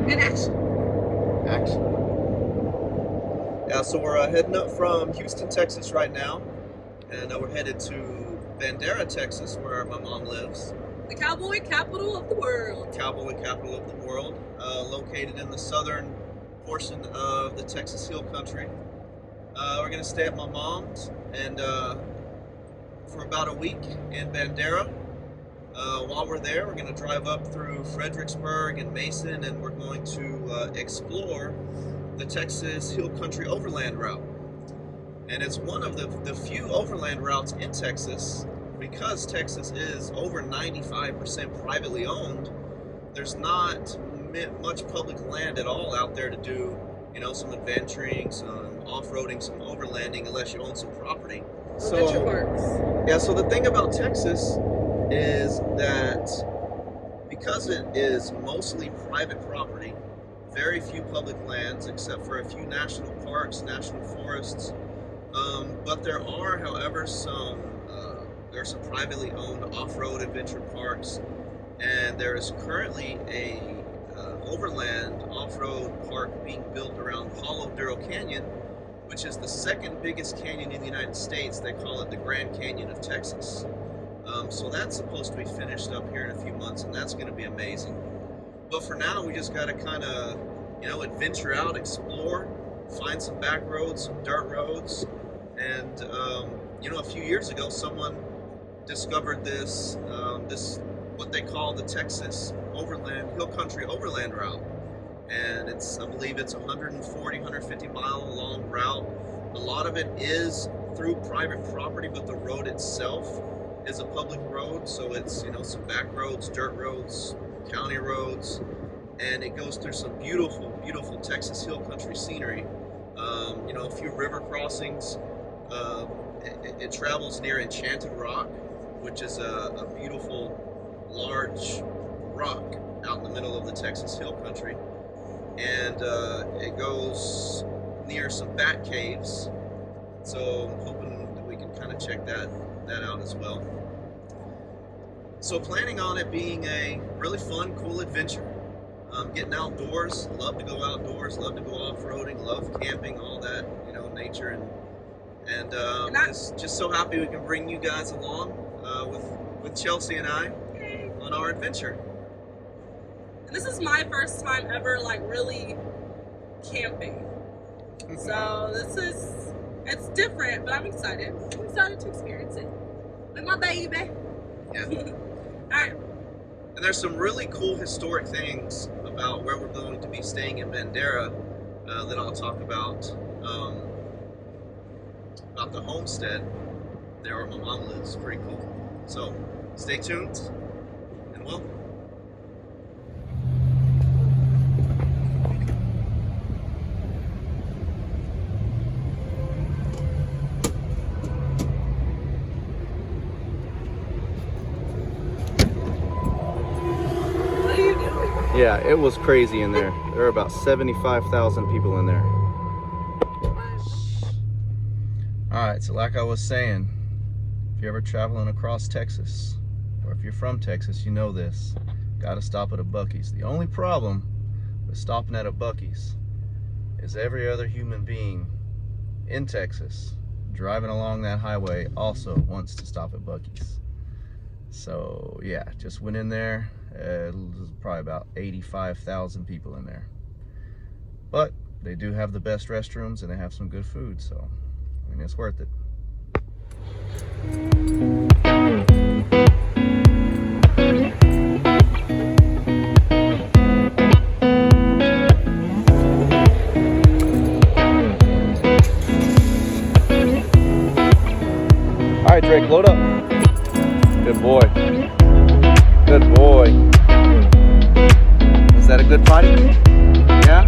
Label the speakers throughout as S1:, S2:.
S1: In action.
S2: Action. Yeah, so we're heading up from Houston, Texas right now, and we're headed to Bandera, Texas, where my mom lives.
S1: The cowboy capital of the world.
S2: Cowboy capital of the world, located in the southern portion of the Texas Hill Country. We're going to stay at my mom's and for about a week in Bandera. While we're there, we're going to drive up through Fredericksburg and Mason, and we're going to explore the Texas Hill Country Overland route. And it's one of the few overland routes in Texas. Because Texas is over 95% privately owned, there's not much public land at all out there to do, you know, some adventuring, some off-roading, some overlanding, unless you own some property.
S1: Adventure parks.
S2: Yeah, so the thing about Texas is that because it is mostly private property, very few public lands except for a few national parks, national forests, but there are, however, there are some privately owned off-road adventure parks, and there is currently a overland off-road park being built around Hollow Duro Canyon, which is the second biggest canyon in the United States. They call it the Grand Canyon of Texas. So that's supposed to be finished up here in a few months, and that's going to be amazing. But for now, we just got to kind of, you know, adventure out, explore, find some back roads, some dirt roads, and you know, a few years ago, someone discovered this what they call the Texas Overland Hill Country Overland route, and I believe it's 150 mile long route. A lot of it is through private property, but the road itself is a public road, so it's, you know, some back roads, dirt roads, county roads, and it goes through some beautiful Texas Hill Country scenery. You know, a few river crossings. It travels near Enchanted Rock, which is a beautiful large rock out in the middle of the Texas Hill Country, and it goes near some bat caves, so I'm hoping that we can kind of check that out as well. So planning on it being a really fun, cool adventure, getting outdoors. Love to go outdoors, love to go off-roading, love camping, all that, you know, nature, and just so happy we can bring you guys along with Chelsea and I on our adventure.
S1: And this is my first time ever, like, really camping. So it's different, but I'm excited. I'm excited to experience it with my baby.
S2: Yeah.
S1: All right.
S2: And there's some really cool historic things about where we're going to be staying in Bandera that I'll talk about the homestead there where my mom lives. Pretty cool. So stay tuned and welcome.
S1: What are you doing?
S3: Yeah, it was crazy in there. There were about 75,000 people in there. Alright, so like I was saying, if you're ever traveling across Texas, or if you're from Texas, you know this. Gotta stop at a Buc-ee's. The only problem with stopping at a Buc-ee's is every other human being in Texas driving along that highway also wants to stop at Buc-ee's. So yeah, just went in there. There's probably about 85,000 people in there. But they do have the best restrooms and they have some good food, so I mean, it's worth it. All right, Drake, load up. Good boy. Good boy. Is that a good potty? Yeah?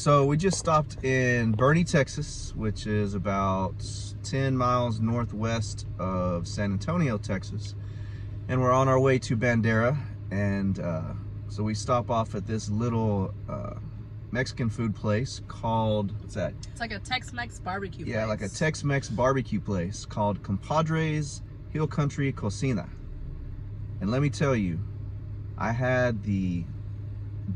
S3: So we just stopped in Boerne, Texas, which is about 10 miles northwest of San Antonio, Texas. And we're on our way to Bandera. And so we stop off at this little Mexican food place called, what's that?
S1: It's like a Tex-Mex barbecue place.
S3: Yeah, like a Tex-Mex barbecue place called Compadres Hill Country Cocina. And let me tell you, I had the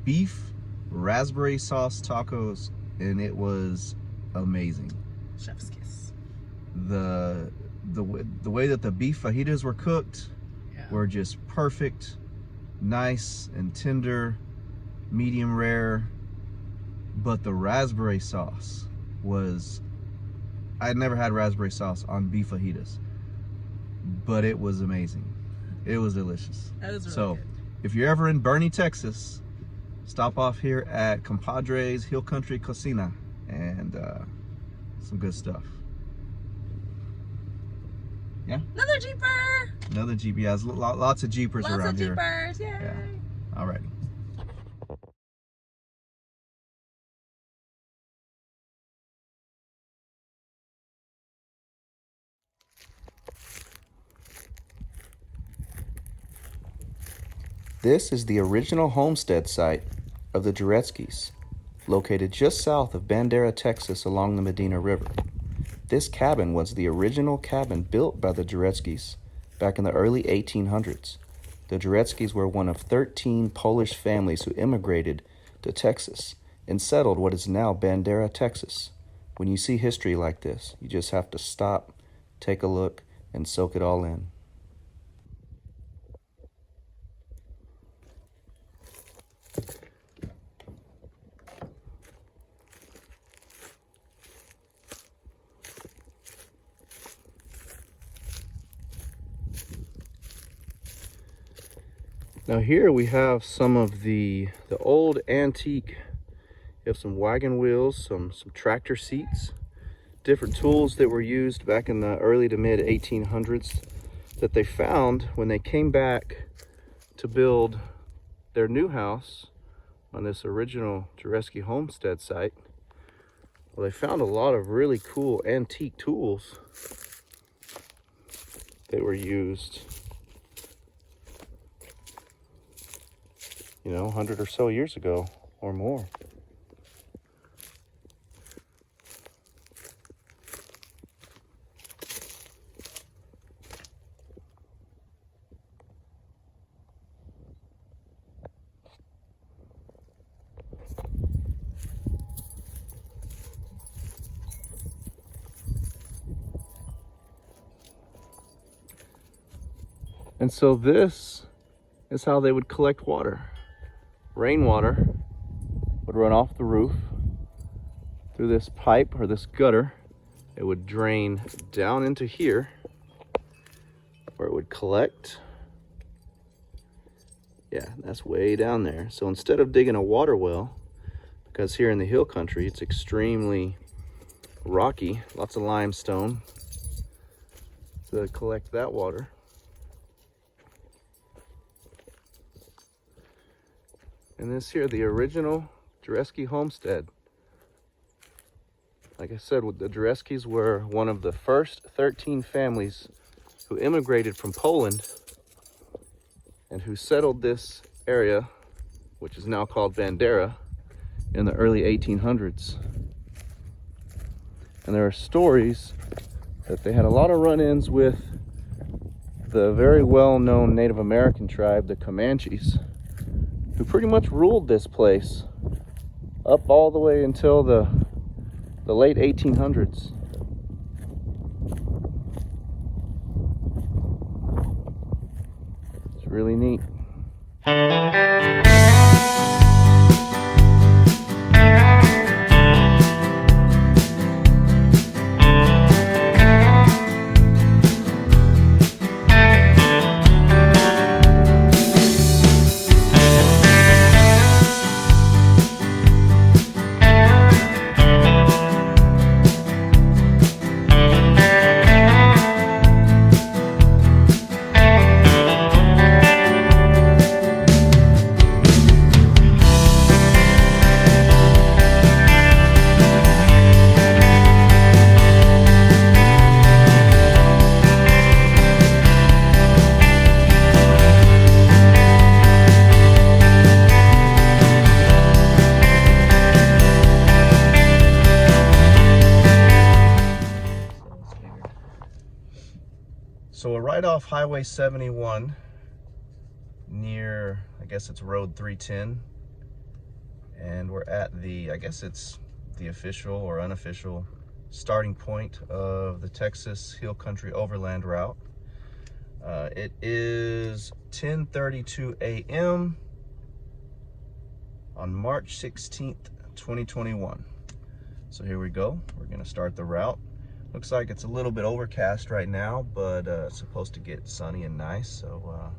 S3: beef raspberry sauce tacos, and it was amazing.
S1: Chef's kiss.
S3: The way that the beef fajitas were cooked were just perfect, nice and tender, medium rare. But the raspberry sauce was, I had never had raspberry sauce on beef fajitas, but it was amazing. It was delicious.
S1: That was really
S3: so
S1: good.
S3: if you're ever in Boerne, Texas, stop off here at Compadres Hill Country Cocina, and some good stuff. Yeah?
S1: Another Jeeper!
S3: Another Jeep. Yeah, there's lots of Jeepers around here.
S1: Lots of Jeepers, yay!
S3: Yeah. Alrighty. This is the original homestead site of the Juretskis, located just south of Bandera, Texas, along the Medina River. This cabin was the original cabin built by the Juretskis back in the early 1800s. The Juretskis were one of 13 Polish families who immigrated to Texas and settled what is now Bandera, Texas. When you see history like this, you just have to stop, take a look, and soak it all in. Now here we have some of the old antique. You have some wagon wheels, some tractor seats, different tools that were used back in the early to mid 1800s that they found when they came back to build their new house on this original Juretski homestead site. Well, they found a lot of really cool antique tools that were used, you know, 100 or so years ago or more. And so this is how they would collect water. Rainwater would run off the roof through this pipe or this gutter. It would drain down into here where it would collect. Yeah, that's way down there. So instead of digging a water well, because here in the hill country it's extremely rocky, lots of limestone, to collect that water, and this here, the original Juretski homestead. Like I said, the Juretskis were one of the first 13 families who immigrated from Poland and who settled this area, which is now called Bandera, in the early 1800s. And there are stories that they had a lot of run-ins with the very well-known Native American tribe, the Comanches, who pretty much ruled this place up all the way until the late 1800s. It's really neat. So we're right off Highway 71 near, I guess it's Road 310. And we're at the, I guess it's the official or unofficial starting point of the Texas Hill Country Overland route. It is 10:32 a.m. on March 16th, 2021. So here we go. We're gonna start the route. Looks like it's a little bit overcast right now, but it's supposed to get sunny and nice. So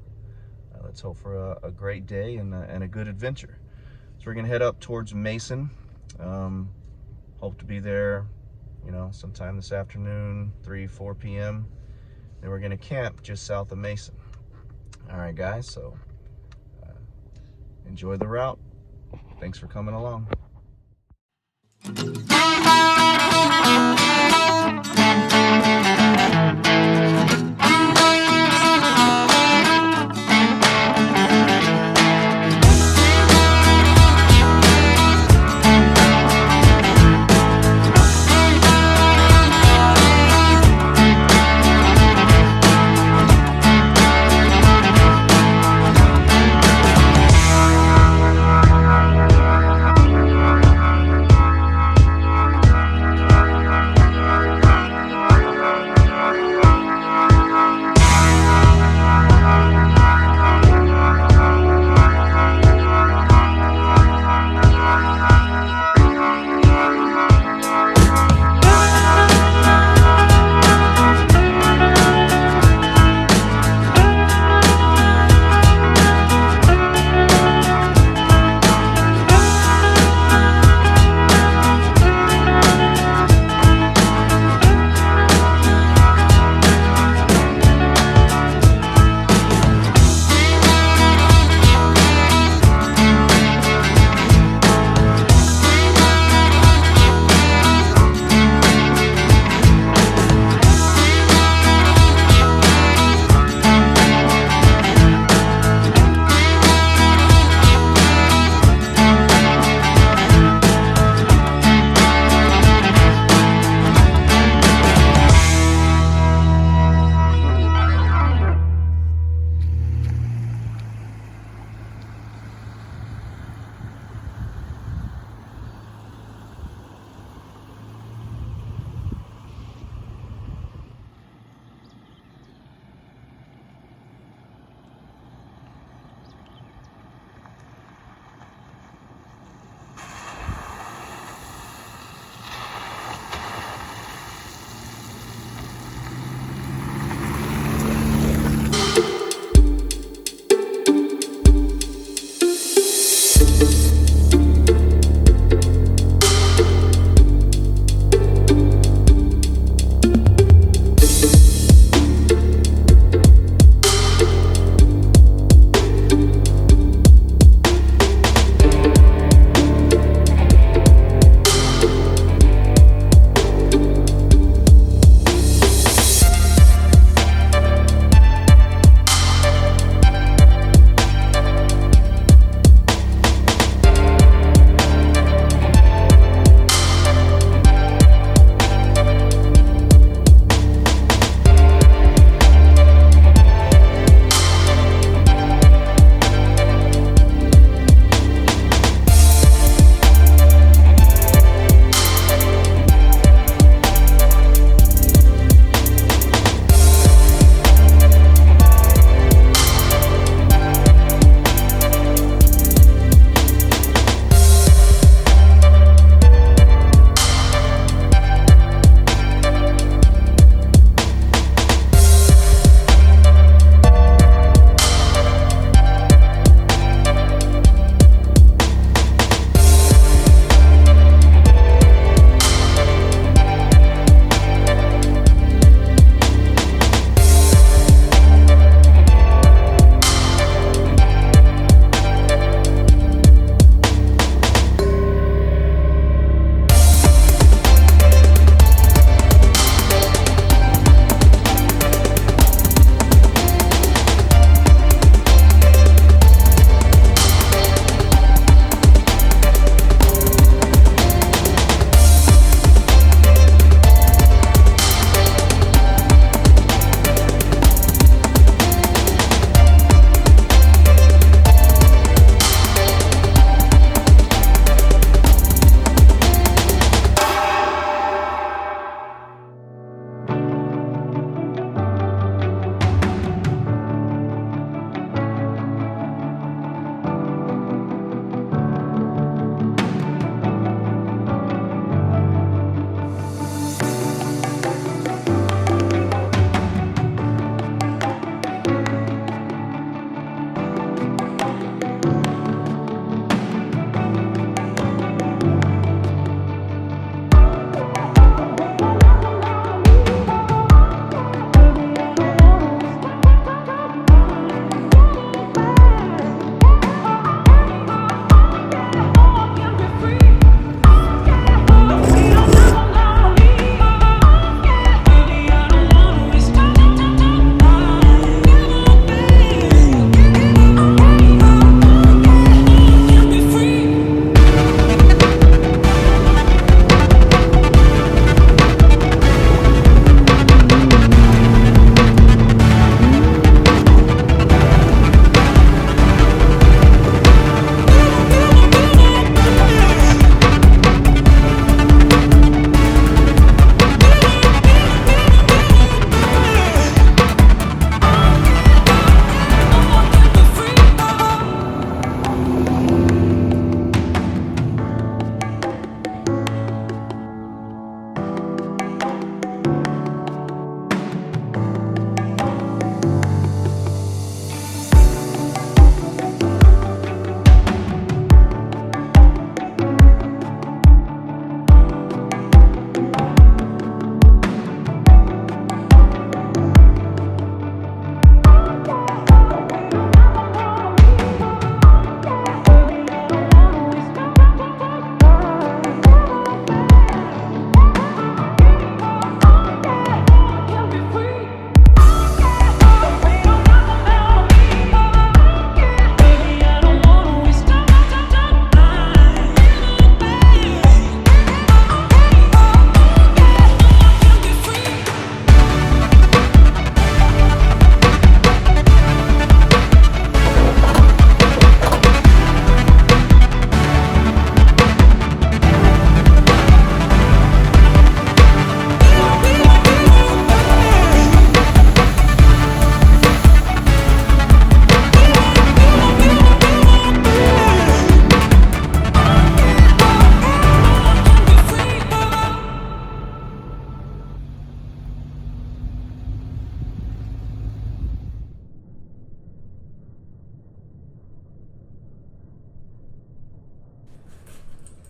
S3: let's hope for a great day and a good adventure. So we're gonna head up towards Mason. Hope to be there, you know, sometime this afternoon, 3-4 p.m. Then we're gonna camp just south of Mason. All right, guys, so enjoy the route. Thanks for coming along.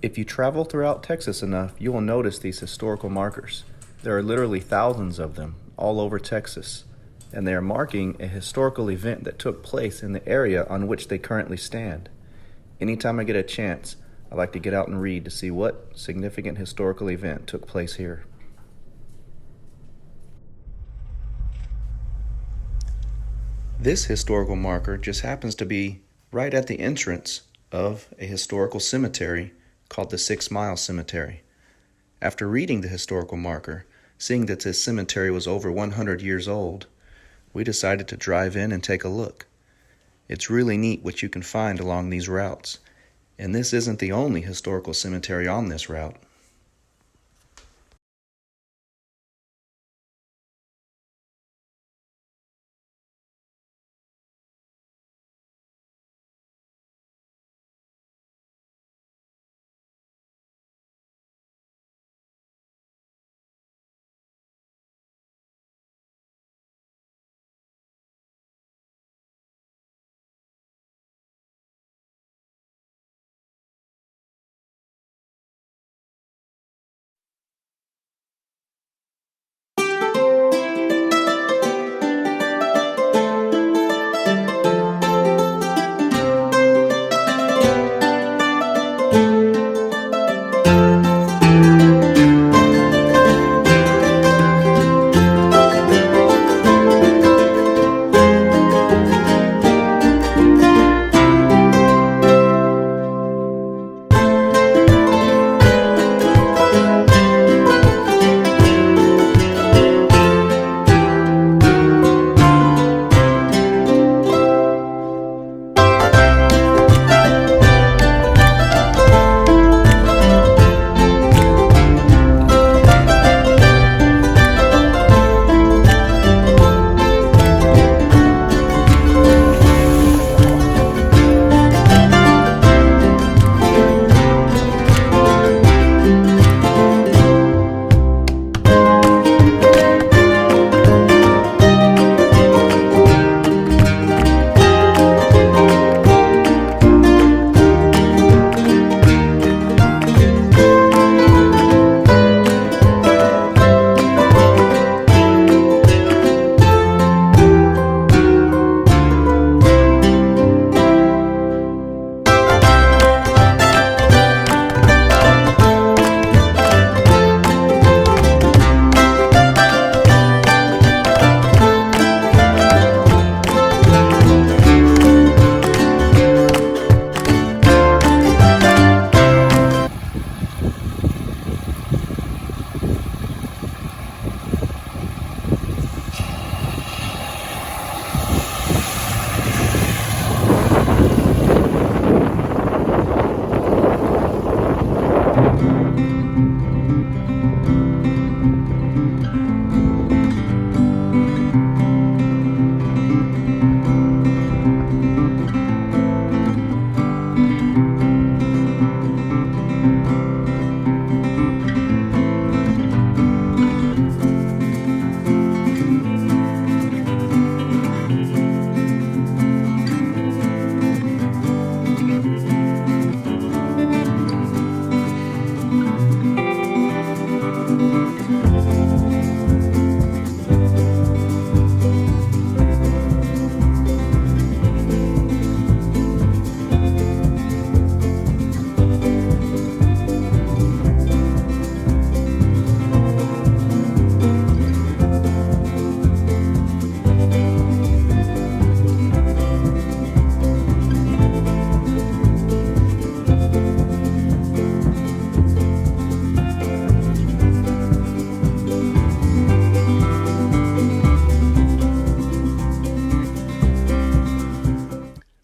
S3: If you travel throughout Texas enough, you will notice these historical markers. There are literally thousands of them all over Texas, and they are marking a historical event that took place in the area on which they currently stand. Anytime I get a chance, I like to get out and read to see what significant historical event took place here. This historical marker just happens to be right at the entrance of a historical cemetery called the 6 Mile Cemetery. After reading the historical marker, seeing that this cemetery was over 100 years old, we decided to drive in and take a look. It's really neat what you can find along these routes, and this isn't the only historical cemetery on this route.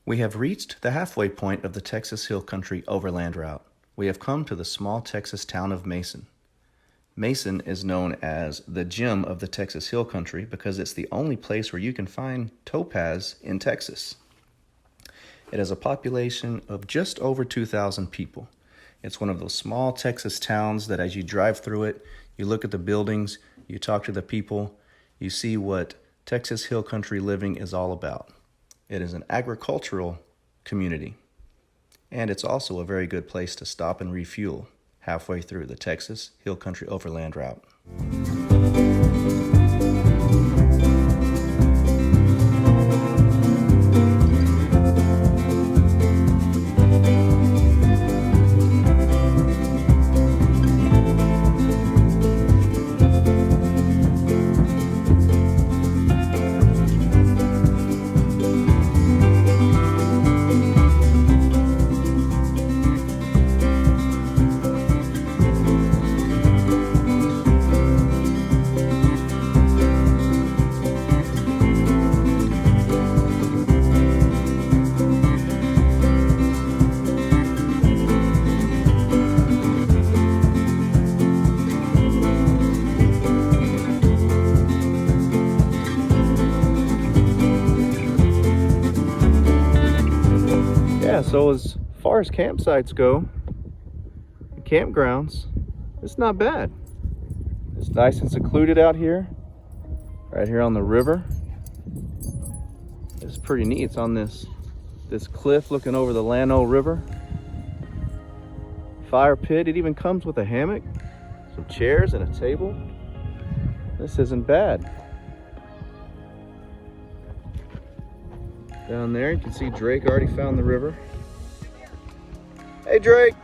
S3: We have reached the halfway point of the Texas Hill Country Overland route. We have come to the small Texas town of Mason. Mason is known as the gem of the Texas Hill Country because it's the only place where you can find topaz in Texas. It has a population of just over 2,000 people. It's one of those small Texas towns that as you drive through it, you look at the buildings, you talk to the people, you see what Texas Hill Country living is all about. It is an agricultural community. And it's also a very good place to stop and refuel halfway through the Texas Hill Country Overland route. So as far as campsites go, campgrounds, it's not bad. It's nice and secluded out here, right here on the river. It's pretty neat. It's on this cliff looking over the Llano River. Fire pit. It even comes with a hammock, some chairs, and a table. This isn't bad. Down there, you can see Drake already found the river. Hey, Drake.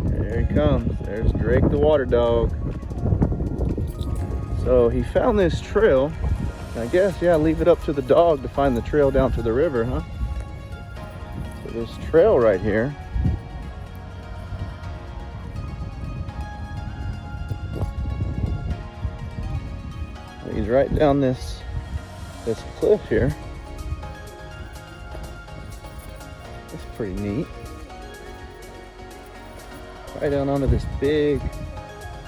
S3: There he comes. There's Drake the water dog. So he found this trail. I guess, yeah, leave it up to the dog to find the trail down to the river, huh? So this trail right here. He's right down this cliff here. That's pretty neat. Right down onto this big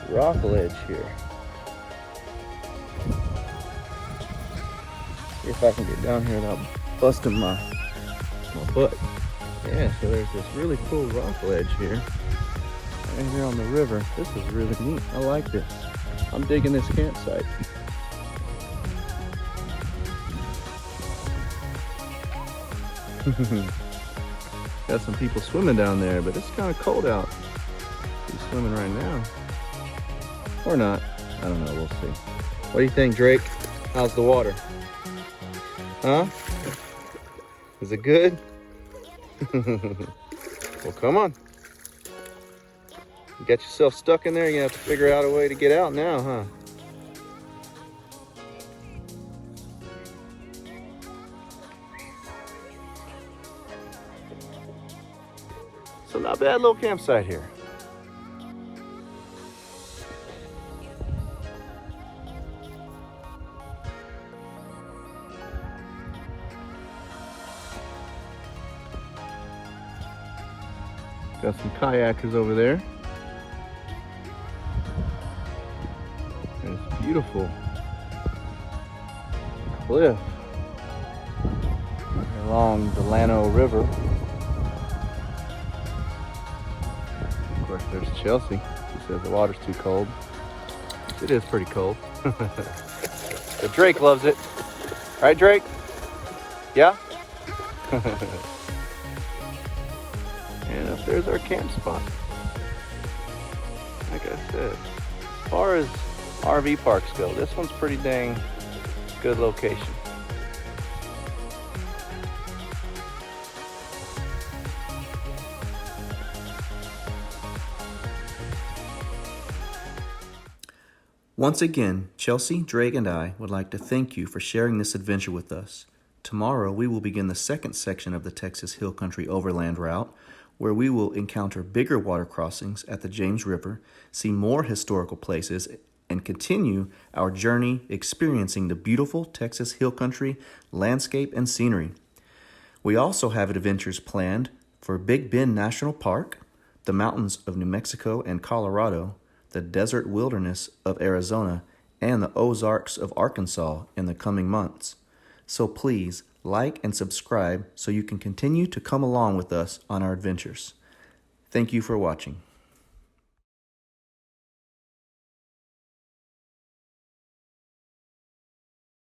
S3: rock ledge here. See if I can get down here without busting my butt. Yeah, so there's this really cool rock ledge here. Right here on the river. This is really neat. I like this. I'm digging this campsite. Got some people swimming down there, but it's kind of cold out. He's swimming right now. Or not. I don't know. We'll see. What do you think, Drake? How's the water? Huh? Is it good? Well, come on. You got yourself stuck in there. You're going to have to figure out a way to get out now, huh? So not bad little campsite here. Got some kayakers over there. And it's beautiful cliff along the Llano River. Of course, there's Chelsea. She says the water's too cold. It is pretty cold. But Drake loves it. Right, Drake? Yeah? And up there's our camp spot. Like I said, as far as RV parks go, this one's pretty dang good location. Once again, Chelsea, Drake, and I would like to thank you for sharing this adventure with us. Tomorrow, we will begin the second section of the Texas Hill Country Overland route, where we will encounter bigger water crossings at the James River, see more historical places, and continue our journey experiencing the beautiful Texas Hill Country landscape and scenery. We also have adventures planned for Big Bend National Park, the mountains of New Mexico and Colorado, the desert wilderness of Arizona, and the Ozarks of Arkansas in the coming months. So please like and subscribe so you can continue to come along with us on our adventures. Thank you for watching.